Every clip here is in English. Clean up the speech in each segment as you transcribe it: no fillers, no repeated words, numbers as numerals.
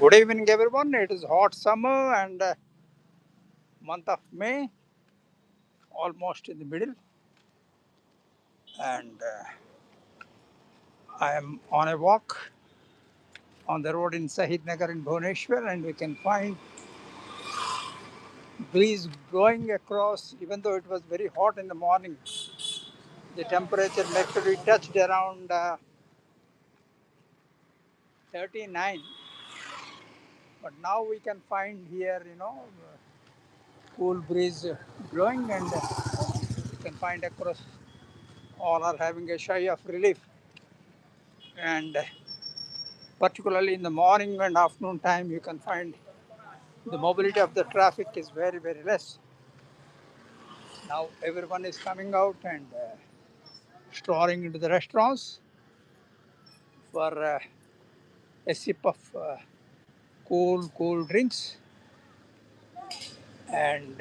Good evening, everyone. It is hot summer and month of May, almost in the middle, and I am on a walk on the road in Sahid Nagar in Bhubaneswar, and we can find breeze going across. Even though it was very hot in the morning, the temperature mercury touched around 39, but now we can find here, cool breeze blowing, and you can find across all are having a shy of relief. And particularly in the morning and afternoon time, you can find the mobility of the traffic is very, very less. Now everyone is coming out and strolling into the restaurants for a sip of cool drinks. And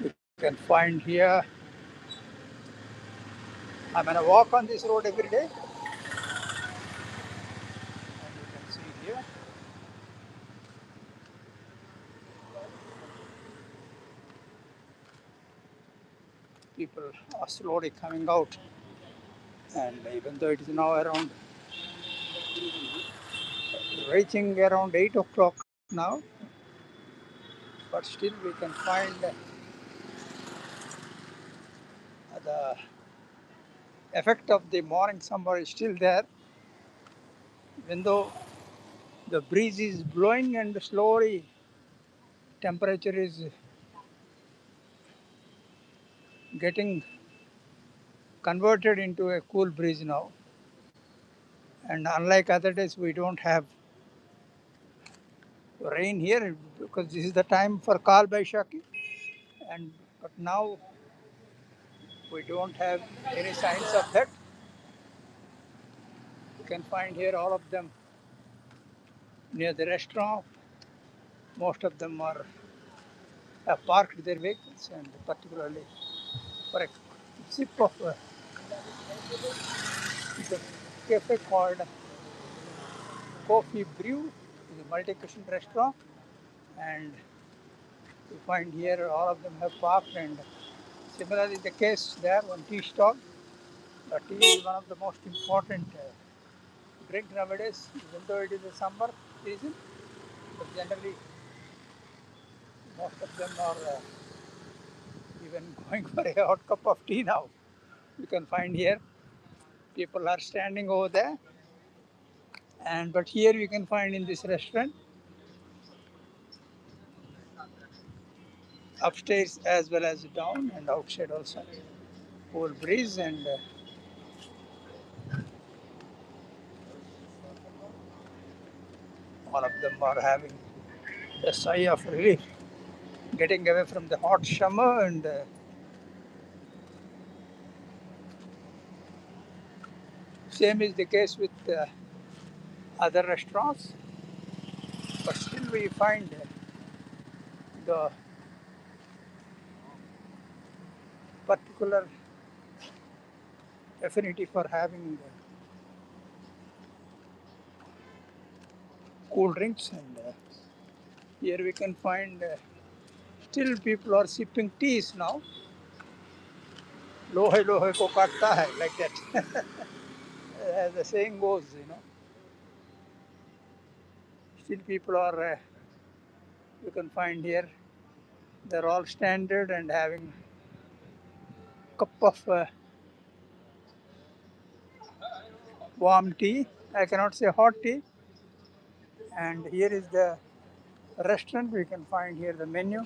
you can find here, I'm going to walk on this road every day. And you can see here, people are slowly coming out. And even though it is now around, reaching around 8 o'clock now, but still we can find the effect of the morning summer is still there, even though the breeze is blowing and slowly temperature is getting converted into a cool breeze now. And unlike other days, we don't have rain here because this is the time for Kal Baishaki. And but now we don't have any signs of that. You can find here all of them near the restaurant. Most of them are have parked their vehicles, and particularly for a sip of the cafe called Coffee Brew, is a multi-cuisine restaurant, and you find here all of them have parked. And similarly, the case there, one tea stall. Tea is one of the most important drink nowadays, even though it is a summer season. But generally, most of them are even going for a hot cup of tea now. You can find here people are standing over there, and but here you can find in this restaurant upstairs as well as down and outside also. Cool breeze, and all of them are having a sigh of relief, getting away from the hot summer. And same is the case with other restaurants, but still we find the particular affinity for having cool drinks. And here we can find still people are sipping teas now. Lohe lohe ko katta hai, like that. As the saying goes. Still people are, you can find here, they're all standard and having cup of warm tea. I cannot say hot tea. And here is the restaurant. We can find here the menu.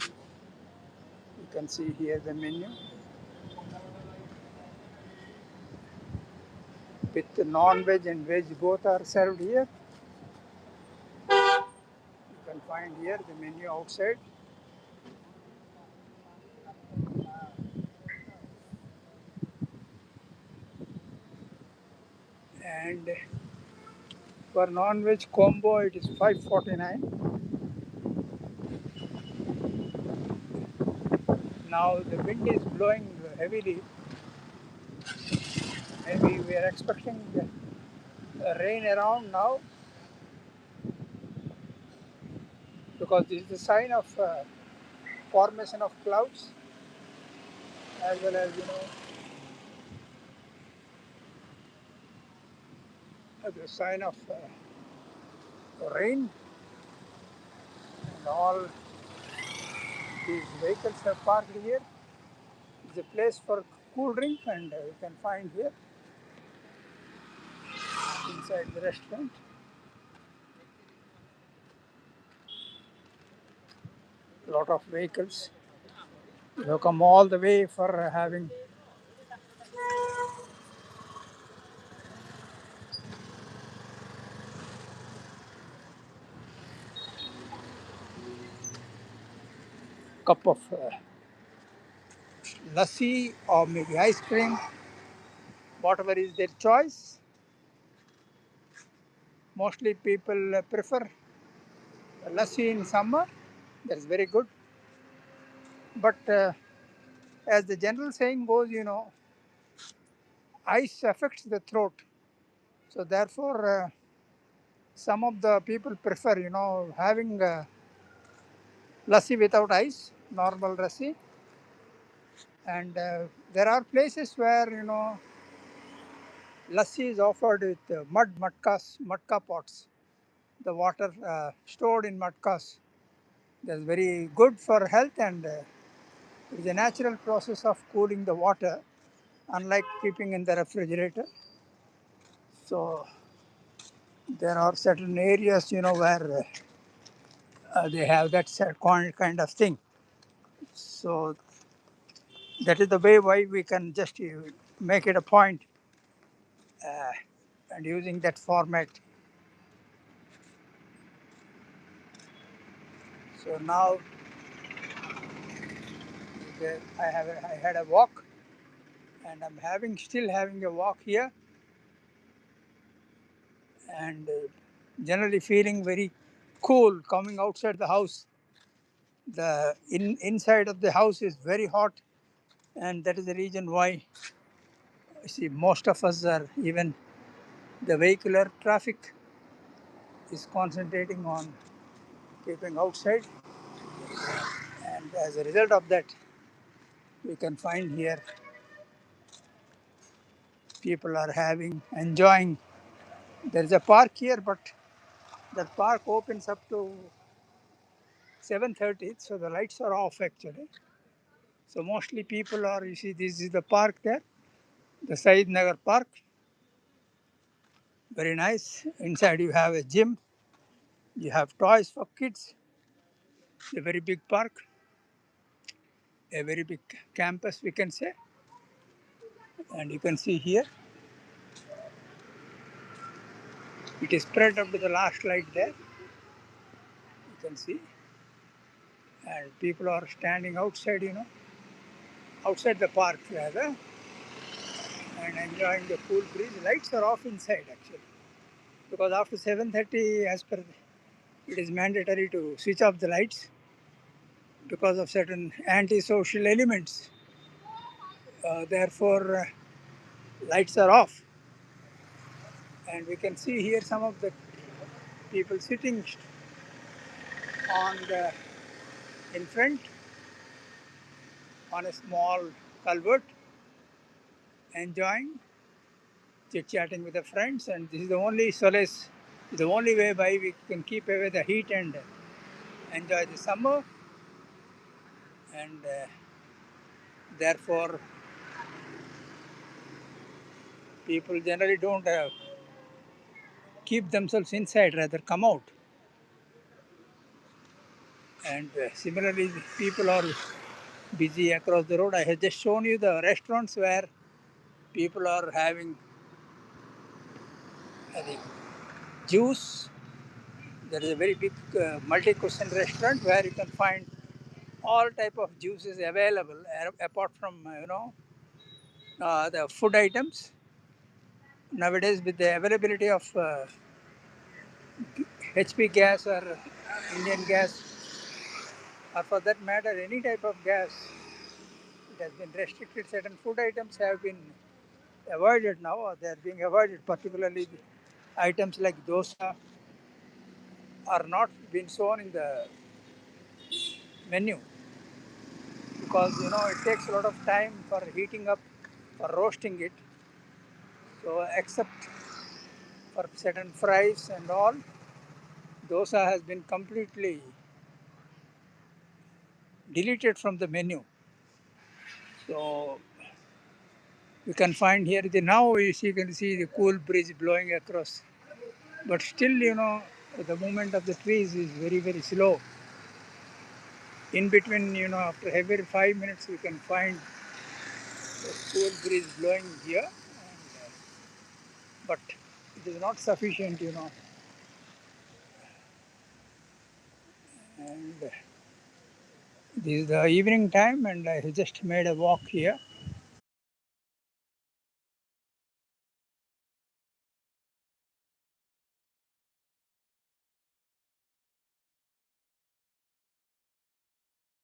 You can see here the menu with the non-veg and veg both are served here. You can find here the menu outside. And for non-veg combo, it is 549. Now the wind is blowing heavily. Maybe we are expecting rain around now because this is a sign of formation of clouds as well as the sign of rain, and all these vehicles are parked here. It's a place for cool drink, and you can find here inside the restaurant a lot of vehicles. You come all the way for having cup of lassi or maybe ice cream, whatever is their choice. Mostly people prefer lassi in summer. That's very good. But as the general saying goes, ice affects the throat. So therefore, some of the people prefer, having lassi without ice, normal lassi. And there are places where, lassi is offered with matka pots. The water stored in matkas. That's very good for health, and it is a natural process of cooling the water, unlike keeping in the refrigerator. So there are certain areas, where they have that kind of thing. So that is the way why we can just make it a point and using that format. So now I had a walk, and I'm still having a walk here, and generally feeling very cool coming outside the house. The inside of the house is very hot, and that is the reason why you see most of us are even the vehicular traffic is concentrating on keeping outside, and as a result of that, we can find here people are having enjoying. There is a park here, but that park opens up to 7:30, so the lights are off actually. So mostly people are. You see, this is the park there, the Said Nagar Park. Very nice. Inside you have a gym. You have toys for kids. A very big park, a very big campus, we can say. And you can see here, it is spread up to the last light there. You can see, and people are standing outside, outside the park rather, and enjoying the cool breeze. Lights are off inside actually, because after 7:30, as per it is mandatory to switch off the lights because of certain antisocial elements. Therefore, lights are off, and we can see here some of the people sitting on the in front on a small culvert, enjoying chit chatting with the friends, and this is the only solace, the only way by we can keep away the heat and enjoy the summer. And therefore, people generally don't keep themselves inside, rather come out. And similarly, people are busy across the road. I have just shown you the restaurants where people are having the juice. There is a very big multi-cuisine restaurant where you can find all type of juices available apart from the food items. Nowadays, with the availability of HP gas or Indian gas, or for that matter, any type of gas, it has been restricted. Certain food items have been avoided now, or they are being avoided, particularly the items like dosa are not been shown in the menu because it takes a lot of time for heating up, for roasting it. So except for certain fries and all, dosa has been completely deleted from the menu. So you can find here now you can see the cool breeze blowing across, but still the movement of the trees is very very slow. In between, after every 5 minutes, we can find the cool breeze blowing here, but it is not sufficient, And this is the evening time, and I just made a walk here.